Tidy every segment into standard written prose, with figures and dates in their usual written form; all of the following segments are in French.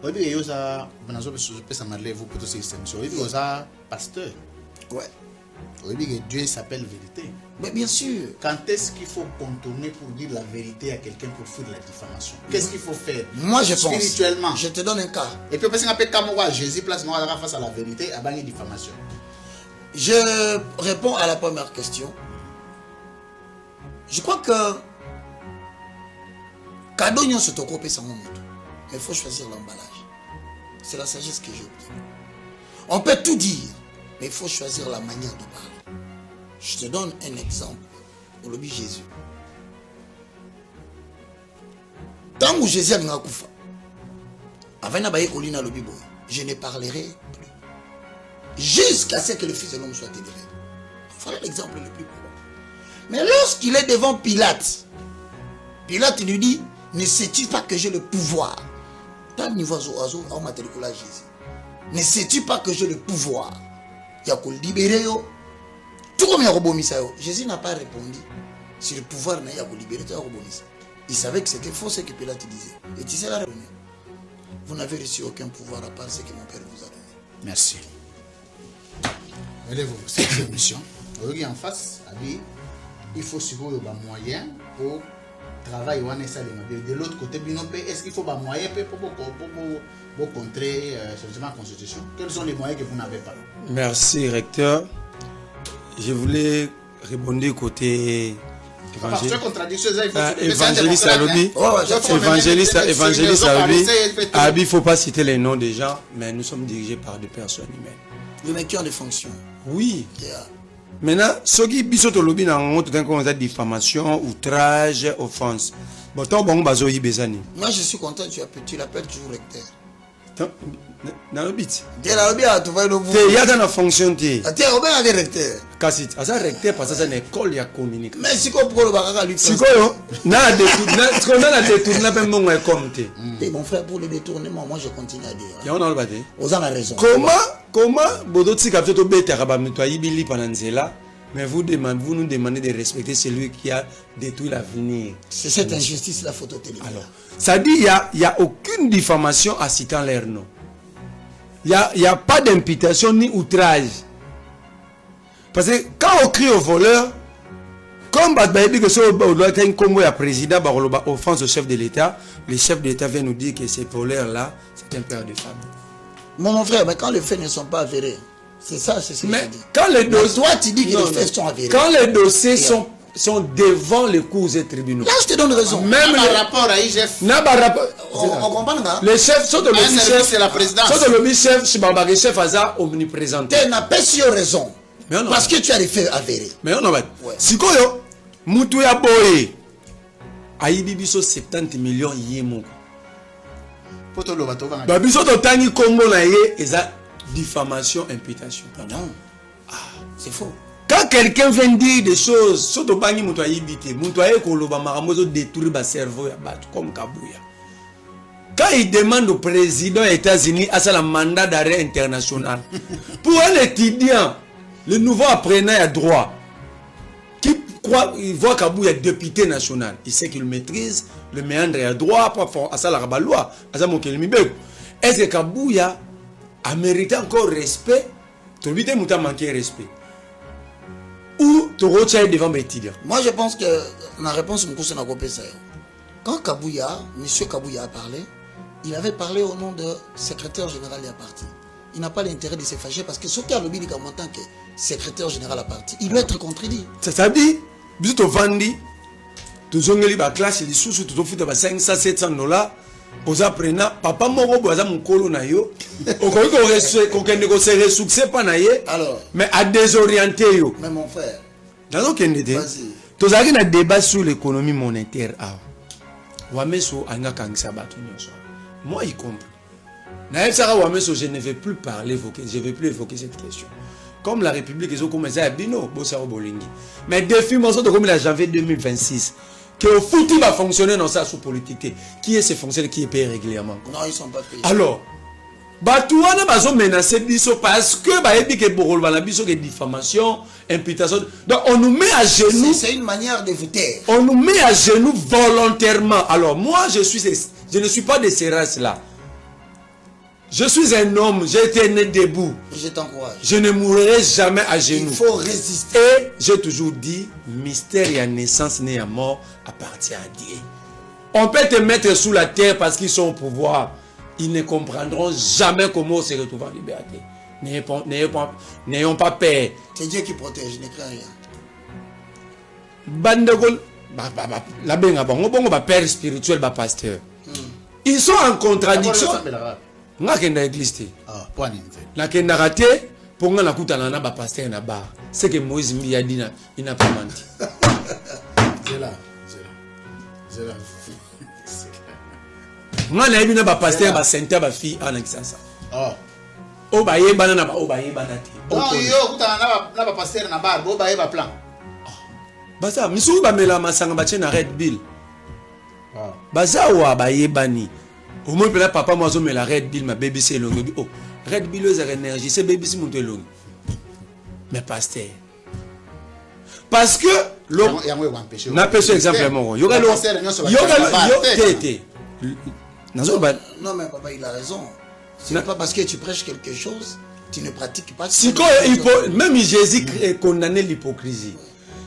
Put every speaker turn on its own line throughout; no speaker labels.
Oui, mais il y a ça m'enlève pour tout ce système. Il y a pasteur.
Ouais.
Oui, mais Dieu s'appelle vérité.
Mais bien sûr.
Quand est-ce qu'il faut contourner pour dire la vérité à quelqu'un pour fuir la diffamation? Qu'est-ce qu'il faut faire?
Moi, je pense.
Spirituellement.
Je te donne un cas.
Et puis, parce que Jésus place face à la vérité, à la diffamation.
Je réponds à la première question. Je crois que cadeau n'y a ce toko sans mon moto. Il faut choisir l'emballage. C'est la sagesse que j'ai obtenue. On peut tout dire, mais il faut choisir la manière de parler. Je te donne un exemple. Au lobby Jésus. Tant que Jésus a dit je ne parlerai plus. Jusqu'à ce que le Fils de l'homme soit élevé. Voilà l'exemple le plus courant. Mais lorsqu'il est devant Pilate, Pilate lui dit, ne sais-tu pas que j'ai le pouvoir? Ne sais-tu pas que j'ai le pouvoir? Il y a libérer. Tout comme il y a Jésus n'a pas répondu. Si le pouvoir n'a pas libéré, il savait que c'était faux ce que Pilate disait. Et tu sais la réponse. Vous n'avez reçu aucun pouvoir à part ce que mon Père vous a donné.
Merci. Allez-vous, c'est une mission. Aujourd'hui en face, il faut suivre les moyens pour travailler. De l'autre côté, est-ce qu'il faut des moyens pour contrer ce changement de constitution? Quels sont les moyens que vous n'avez pas?
Merci, recteur. Je voulais répondre côté évangéliste Alobi. Évangéliste Alobi. Il ne faut pas citer les noms des gens, mais nous sommes dirigés par des personnes humaines.
Les qui ont des fonctions.
Oui. Yeah. Maintenant, ceux qui sont au lobby, on a diffamation, outrage, offense. Moi,
je suis content, tu l'appelles toujours recteur.
Dans le bit.
Il y a
dans la fonction.
Il y a des recteurs.
Kasi, ça recteur parce que c'est une école de communication.
Mais si on prend le bagarre, lui.
Si on a détourné, comme
tu. Mon frère, pour le détournement, moi je continue à dire.
Il y a un bâti.
Vous en avez raison.
Comment, Bodotsi Kapito Bete Rabamitoyi Bili Pananzela, mais vous nous demandez de respecter celui qui a détruit l'avenir.
C'est cette injustice, la photo télé.
Alors, ça dit, il n'y a aucune diffamation à citant leur nom. Il n'y a pas d'imputation ni outrage. Parce que quand on crie au voleur, comme Badbaïbi que c'est un combo à président, offense au chef de l'État, le chef de l'État vient nous dire que ces voleurs-là, c'est un père de famille.
Mon frère, mais quand les faits ne sont pas avérés, c'est ça, c'est ce que je dis.
Quand les dossiers,
toi, tu dis que les faits sont avérés.
Quand les dossiers sont devant les cours et tribunaux.
Là, je te donne raison.
Même le rapport à IGF.
On comprend là.
Les chefs sont de l'objet chef.
C'est la présidence.
Sont de l'objet chef, chez Barbara chef Aza omniprésent.
Tu n'as pas si raison. Parce que tu as les faits avérés.
Mais on a pas. Si quoi yo, Moutouya Boye, Aïbi biso 70 millions yémo. Bah biso to tani Congo na yé, eza diffamation, imputation.
Non. Ah, c'est faux.
Quand quelqu'un vient dire des choses, surtout pas ni Moutouya Ibité, Moutouya Koloba Maramozo détruire le cerveau ya bat comme Kabouya. Quand il demande au président des États-Unis à un mandat d'arrêt international pour un étudiant, le nouveau apprenant à droit, qui croit, il voit Kabouya est député national, il sait qu'il maîtrise le méandre à droit, pas à ça la rabat-loi, à ça mon kelmibek. Est-ce que Kabouya a mérité encore respect? Tu lui dis que manqué respect. Ou tu retiens devant l'étudiant?
Moi je pense que la réponse me concerne à couper ça. Quand Kabouya, M. Kabouya a parlé, il avait parlé au nom de secrétaire général de la partie. Il n'a pas l'intérêt de se fâcher parce que ce qui a le billet en tant que secrétaire général de la partie, il doit être contredit.
Ça veut dire, si tu vendis, tu as la classe, tu as fait 500-700 $, aux apprenants, papa moro boza mon colo na yo, qu'on négocier succès pas na ye, mais à désorienter yo.
Mais mon frère,
dans aucun idée, tu as un débat sur l'économie monétaire. Wameso anga kangisa batu nyonso. Moi y compris. Na elsara Wameso, je ne vais plus parler, je ne vais plus évoquer cette question. Comme la République, ils ont commencé à bino, bossaro bolingi. Mais défi moi comme la janvier 2026. Que le foot va fonctionner dans sa sous-politique. Qui est ce fonctionnaire qui est payé régulièrement?
Non, ils ne sont pas payés.
Alors, Batouana va menacer Bisso parce que Baébi que Borolbana Bisso que diffamation, imputation. Donc on nous met à genoux.
C'est une manière de voter.
On nous met à genoux volontairement. Alors moi je ne suis pas de ces races-là. Je suis un homme, j'ai été né debout.
Je t'encourage.
Je ne mourrai jamais à genoux.
Il faut résister.
Et j'ai toujours dit, mystère et naissance née à mort appartient à Dieu. On peut te mettre sous la terre parce qu'ils sont au pouvoir. Ils ne comprendront jamais comment se retrouver en liberté. N'ayons pas peur.
C'est Dieu qui protège, ne crains rien.
Bandegol, la benga bongo père spirituel, pasteur. Ils sont en contradiction. Nga kenda église.
Ah, point ninze.
La kenda raté pour nga nakuta na ba pasteur na bar. C'est que Moïse Mbi a dit il n'a pas menti.
C'est là.
Nga na yebi na ba pasteur ba senta ba fille en Kisasa.
Oh.
O ba yebana na ba o ba yebana te.
Non, yo kuta na ba pasteur na bar, bo ba yeba plan.
Baza misu ba mela masanga ba na Red Bill.
Ah.
Baza wa ba yebani. Au moins papa moi zo mela Red Bill ma baby c'est longue. Oh, Red Bill aux énergie, c'est baby c'est monté longue. Mais pasteur. Parce que n'a pas ce exemple mon. Yoga lo.
Non mais papa il a raison. Ce n'est pas parce que tu prêches quelque chose, tu ne pratiques pas.
Même Jésus est condamné l'hypocrisie.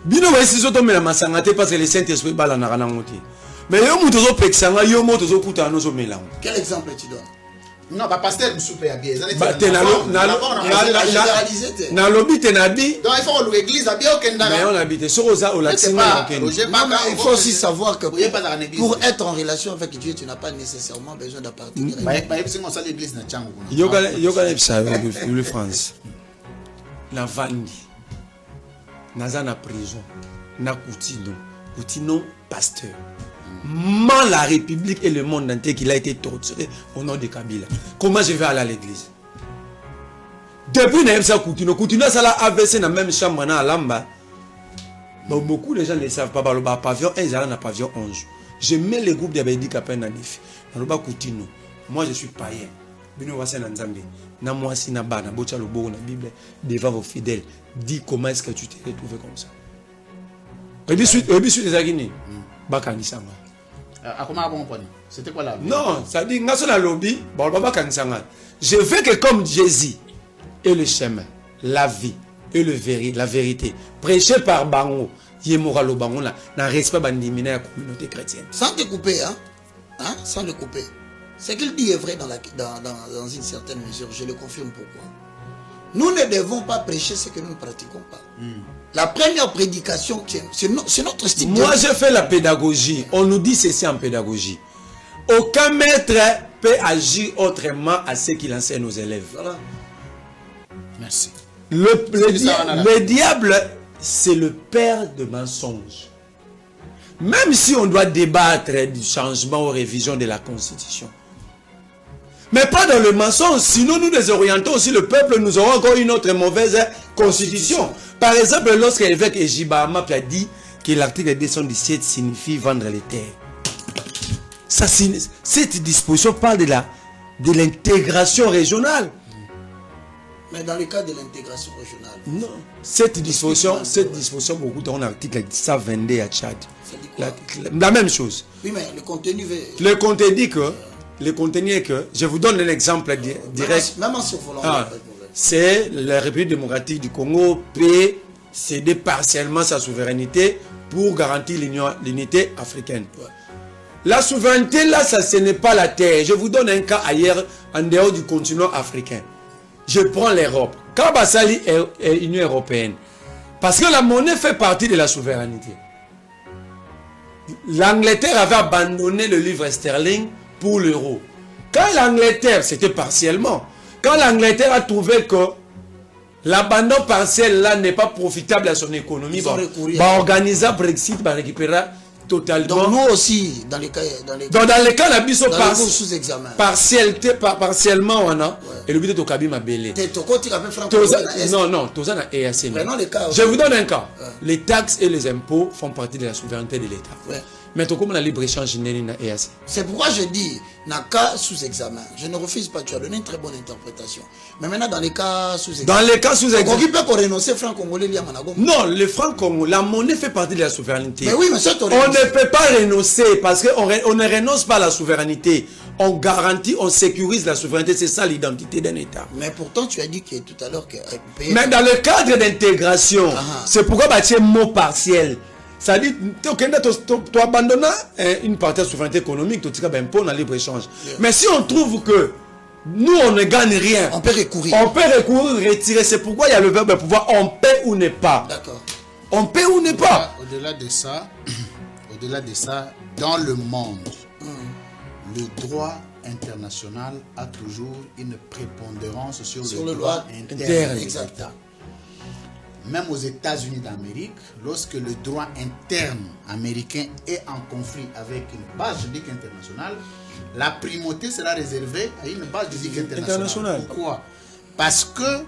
Bino wa si zoto mela masanga te parce que le Saint-Esprit bala na kana ngoti. Mais yo muto zo peksanga yo moto zo kuta no zo mela.
Quel exemple tu donnes?
Non, bah pasteur soupe à bien.
Na lobi te na bi.
Donc il faut l'église à bien au Kenda.
Mais on habite sur Oza au Latina.
Il faut aussi savoir que pour être en relation avec Dieu, tu n'as pas nécessairement besoin d'appartenir.
Yoga le France. La Vandi. Naza na prison. Na Koutino pasteur. Man la République et le monde entier qu'il a été torturé au nom de Kabila. Comment je vais aller à l'église? Depuis Naïmsa Koutino ça l'a AVC dans la même chambre à Lamba. Beaucoup de gens ne savent pas. Le pavillon 1, ils ont un pavillon 11. Je mets les groupes d'Abedi Kapin dans l'IF. Dans le bas Koutino. Moi je suis païen. Bino Wassa Nanzambe. Na moi si na ba na bocha le beau na Bible devant vos fidèles. Dis comment est-ce que tu t'es retrouvé comme ça? Et puis suite des Aguinées. Bakani Sanga.
C'était quoi la vie?
Non, ça dit la lobby, je veux que comme Jésus est le chemin, la vie et la vérité, prêché par Bango, Yemora lo Bango là, n'a respect bandiminer la communauté chrétienne.
Sans te couper, hein? Sans le couper. Ce qu'il dit est vrai dans une certaine mesure, je le confirme pourquoi. Nous ne devons pas prêcher ce que nous ne pratiquons pas. La première prédication, c'est notre style.
Moi, j'ai fait la pédagogie. On nous dit ceci en pédagogie. Aucun maître peut agir autrement à ce qu'il enseigne aux élèves. Voilà.
Merci.
Le diable, c'est le père de mensonges. Même si on doit débattre du changement ou révision de la Constitution. Mais pas dans le mensonge, sinon nous désorientons aussi le peuple, nous aurons encore une autre mauvaise constitution. Par exemple, lorsque l'évêque Ejiba Amap a dit que l'article 217 signifie vendre les terres. Cette disposition parle de l'intégration régionale.
Mais dans le cas de l'intégration régionale.
Non. Cette disposition, beaucoup dans l'article 122 à Tchad. La même chose.
Oui, mais le contenu veut...
Le contenu dit que... Le contenu est que, je vous donne un exemple direct.
Même en survolant.
C'est la République démocratique du Congo peut céder partiellement sa souveraineté pour garantir l'unité africaine. Ouais. La souveraineté là, ce n'est pas la terre. Je vous donne un cas ailleurs, en dehors du continent africain. Je prends l'Europe. Quand Bassali est Union européenne, parce que la monnaie fait partie de la souveraineté. L'Angleterre avait abandonné le livre sterling pour l'euro. Quand l'Angleterre, c'était partiellement, quand l'Angleterre a trouvé que l'abandon partiel là n'est pas profitable à son économie, va organiser Brexit, va récupérer totalement.
Donc nous aussi, dans les cas
la biso
sous examen.
Partiellement on a et le but de Kabi m'a belé. Non, je vous donne un cas. Les taxes et les impôts font partie de la souveraineté de l'État. Mais tout comme la libre-échange n'est na EAC.
C'est pourquoi je dis, dans le cas sous examen, je ne refuse pas, tu as donné une très bonne interprétation. Mais maintenant, dans les cas sous examen.
Dans les cas sous examen.
On peut renoncer franc congolais lié à Managom.
Non, le franc congolais, la monnaie fait partie de la souveraineté.
Mais oui, mais ça,
on ne peut pas renoncer parce qu'on ne renonce pas à la souveraineté. On garantit, on sécurise la souveraineté. C'est ça l'identité d'un État.
Mais pourtant, tu as dit que tout à l'heure que.
Mais dans le cadre d'intégration, c'est pourquoi tu as un mot partiel. Ça dit, tu abandonnes une partie de la souveraineté économique, tu as un impôt dans le libre-échange. Mais si on trouve que nous, on ne gagne rien,
on peut recourir.
On peut recourir, retirer. C'est pourquoi il y a le verbe pouvoir, on paie ou n'est pas.
D'accord.
On paie ou n'est pas.
Au-delà de ça, dans le monde, le droit international a toujours une prépondérance sur le droit interne.
Exact.
Même aux États-Unis d'Amérique, lorsque le droit interne américain est en conflit avec une base juridique internationale, la primauté sera réservée à une base juridique internationale. Pourquoi? Parce que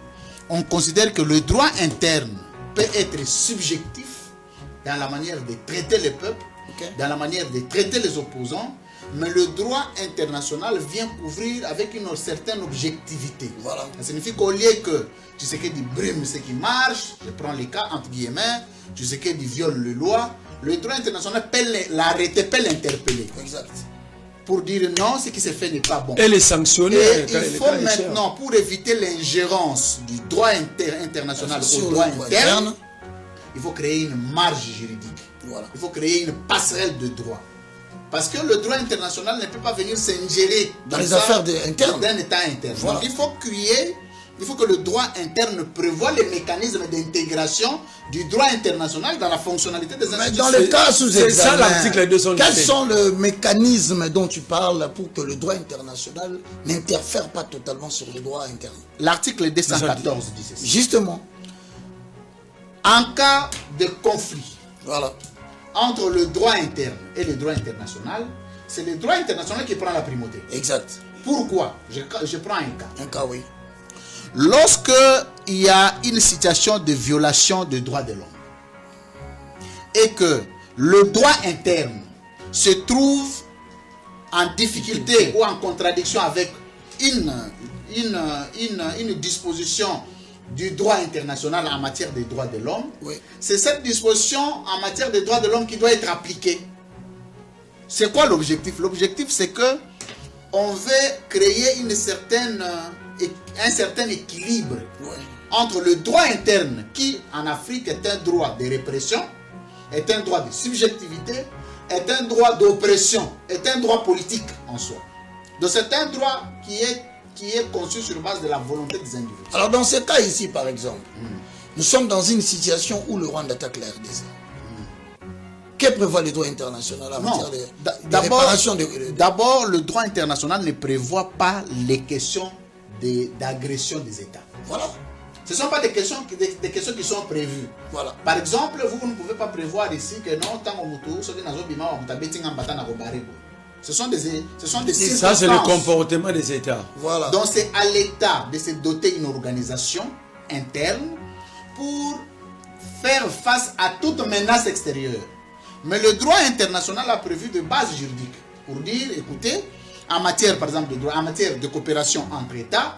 on considère que le droit interne peut être subjectif dans la manière de traiter les peuples, dans la manière de traiter les opposants, mais le droit international vient couvrir avec une certaine objectivité. Voilà. Ça signifie qu'au lieu que tu sais que du brime ce qui marche, je prends les cas entre guillemets, tu sais que du viol le loi, le droit international peut l'arrêter, peut l'interpeller. Exact. Pour dire non, ce qui se fait n'est pas bon.
Et les sanctionner.
Et il faut maintenant, pour éviter l'ingérence du droit international au droit interne, il faut créer une marge juridique. Voilà. Il faut créer une passerelle de droit. Parce que le droit international ne peut pas venir s'ingérer
dans les affaires internes
d'un État interne.
Voilà.
Donc il faut que le droit interne prévoie les mécanismes d'intégration du droit international dans la fonctionnalité des institutions.
Mais dans le cas sous examen,
c'est ça l'article 217.
Quels sont les mécanismes dont tu parles pour que le droit international n'interfère pas totalement sur le droit interne?
L'article 214 dit ceci.
Justement.
En cas de conflit,
voilà,
entre le droit interne et le droit international, c'est le droit international qui prend la primauté.
Exact.
Pourquoi? Je prends un cas.
Un cas, oui.
Lorsque il y a une situation de violation des droits de l'homme et que le droit interne se trouve en difficulté ou en contradiction avec une disposition du droit international en matière des droits de l'homme, oui, c'est cette disposition en matière des droits de l'homme qui doit être appliquée. C'est quoi l'objectif? L'objectif, c'est que on veut créer un certain équilibre, oui, entre le droit interne qui, en Afrique, est un droit de répression, est un droit de subjectivité, est un droit d'oppression, est un droit politique en soi. Donc c'est un droit qui est conçu sur base de la volonté des individus. Alors
dans ce cas ici, par exemple, nous sommes dans une situation où le Rwanda attaque la RDC. Que prévoit le droit international en matière de réparation de...
D'abord, le droit international ne prévoit pas les questions d'agression des États. Voilà. Ce ne sont pas des questions qui sont prévues. Voilà. Par exemple, vous ne pouvez pas prévoir ici que non, tant que ce sont des circonstances.
Ça, c'est le comportement des États.
Voilà. Donc, c'est à l'État de se doter d'une organisation interne pour faire face à toute menace extérieure. Mais le droit international a prévu de bases juridiques pour dire, écoutez, en matière, par exemple, de droit, en matière de coopération entre États,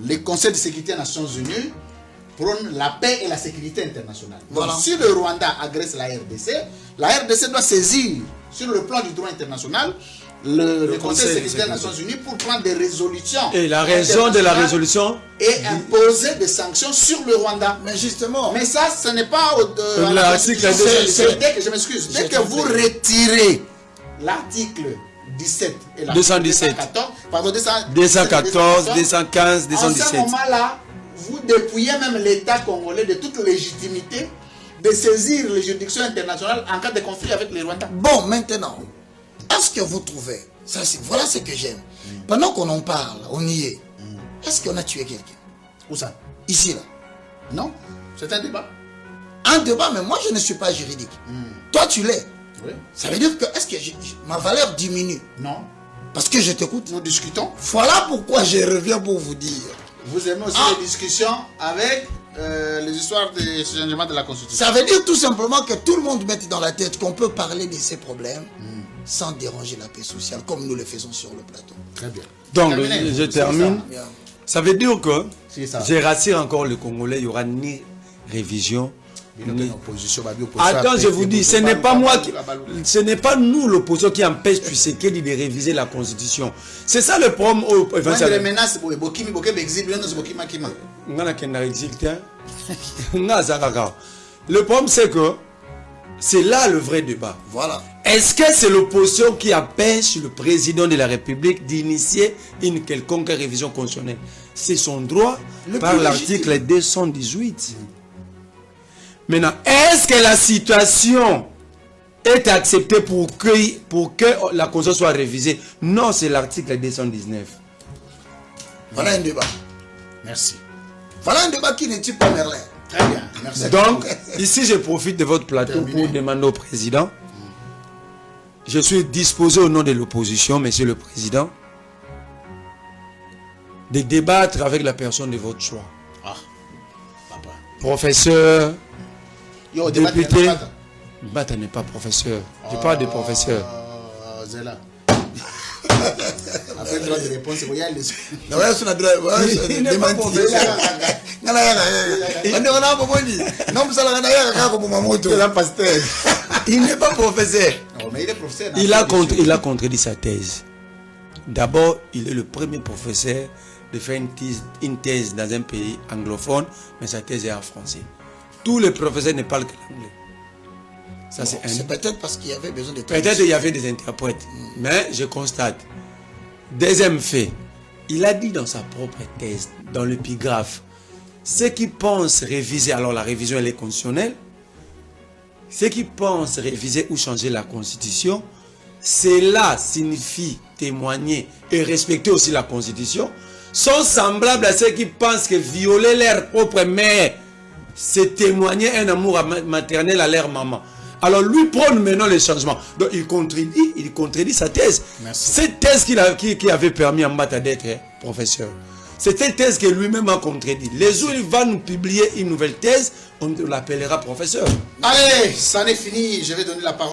les conseils de sécurité des Nations Unies prônent la paix et la sécurité internationale. Voilà. Donc, si le Rwanda agresse la RDC doit saisir, sur le plan du droit international, le Conseil de sécurité des Nations Unies pour prendre des résolutions.
Et la raison de la résolution
et imposer des sanctions sur le Rwanda.
Mais justement.
Mais ça, ce n'est pas
l'article.
Je m'excuse. Dès que vous retirez l'article 17 et l'article
214, 215, 217.
En ce moment-là, vous dépouillez même l'État congolais de toute légitimité de saisir les juridictions internationales en cas de conflit avec les Rwandais.
Bon, maintenant, est-ce que vous trouvez, voilà ce que j'aime, pendant qu'on en parle, on y est, est-ce qu'on a tué quelqu'un?
Où ça?
Ici, là.
Non, c'est un débat.
Un débat, mais moi je ne suis pas juridique. Toi tu l'es.
Oui.
Ça veut dire que, est-ce que ma valeur diminue?
Non.
Parce que je t'écoute.
Nous discutons.
Voilà pourquoi je reviens pour vous dire.
Vous aimez aussi les discussions avec les histoires de changement de la Constitution.
Ça veut dire tout simplement que tout le monde mette dans la tête qu'on peut parler de ces problèmes sans déranger la paix sociale, comme nous le faisons sur le plateau.
Très bien.
Donc,
Terminé.
je termine.
Bien.
Ça veut dire que,
C'est ça.
je rassure encore les Congolais, il n'y aura ni révision.
Attends,
Je vous dis, ce n'est pas moi ce n'est pas nous l'opposition qui empêche Tshisekedi de réviser la constitution. C'est ça le problème. Le problème c'est que c'est là le vrai débat.
Voilà.
Est-ce que c'est l'opposition qui empêche le président de la République d'initier une quelconque révision constitutionnelle? C'est son droit par l'article 218. Maintenant, est-ce que la situation est acceptée pour que la Constitution soit révisée? Non, c'est l'article 219.
Voilà un débat.
Merci.
Voilà un débat qui ne tue pas Merlin.
Très bien. Merci.
Donc, ici, je profite de votre plateau pour demander au président. Je suis disposé au nom de l'opposition, monsieur le président, de débattre avec la personne de votre choix.
Ah, papa.
Professeur,
Yo,
député. Bata n'est pas professeur. Je parle de professeur.
Zela. Après le droit de réponse, il y a les...
Il n'est pas professeur. Il n'est pas professeur.
Non, mais il est professeur.
Il a contredit sa thèse. D'abord, il est le premier professeur de faire une thèse dans un pays anglophone, mais sa thèse est en français. Tous les professeurs ne parlent que l'anglais. Ça,
c'est peut-être parce qu'il y avait besoin de...
Peut-être qu'il y avait des interprètes. Mais je constate. Deuxième fait, il a dit dans sa propre thèse, dans l'épigraphe, ceux qui pensent réviser, alors la révision elle est constitutionnelle, ceux qui pensent réviser ou changer la constitution, cela signifie témoigner et respecter aussi la constitution, sont semblables à ceux qui pensent que violer leur propre mère, c'est témoigner un amour maternel à leur maman. Alors lui prône maintenant les changements. Donc il contredit sa thèse.
Merci.
Cette thèse qui avait permis à Mbata d'être professeur. C'est cette thèse que lui-même a contredit. Les jours où il va nous publier une nouvelle thèse, on l'appellera professeur.
Allez, ça en est fini. Je vais donner la parole.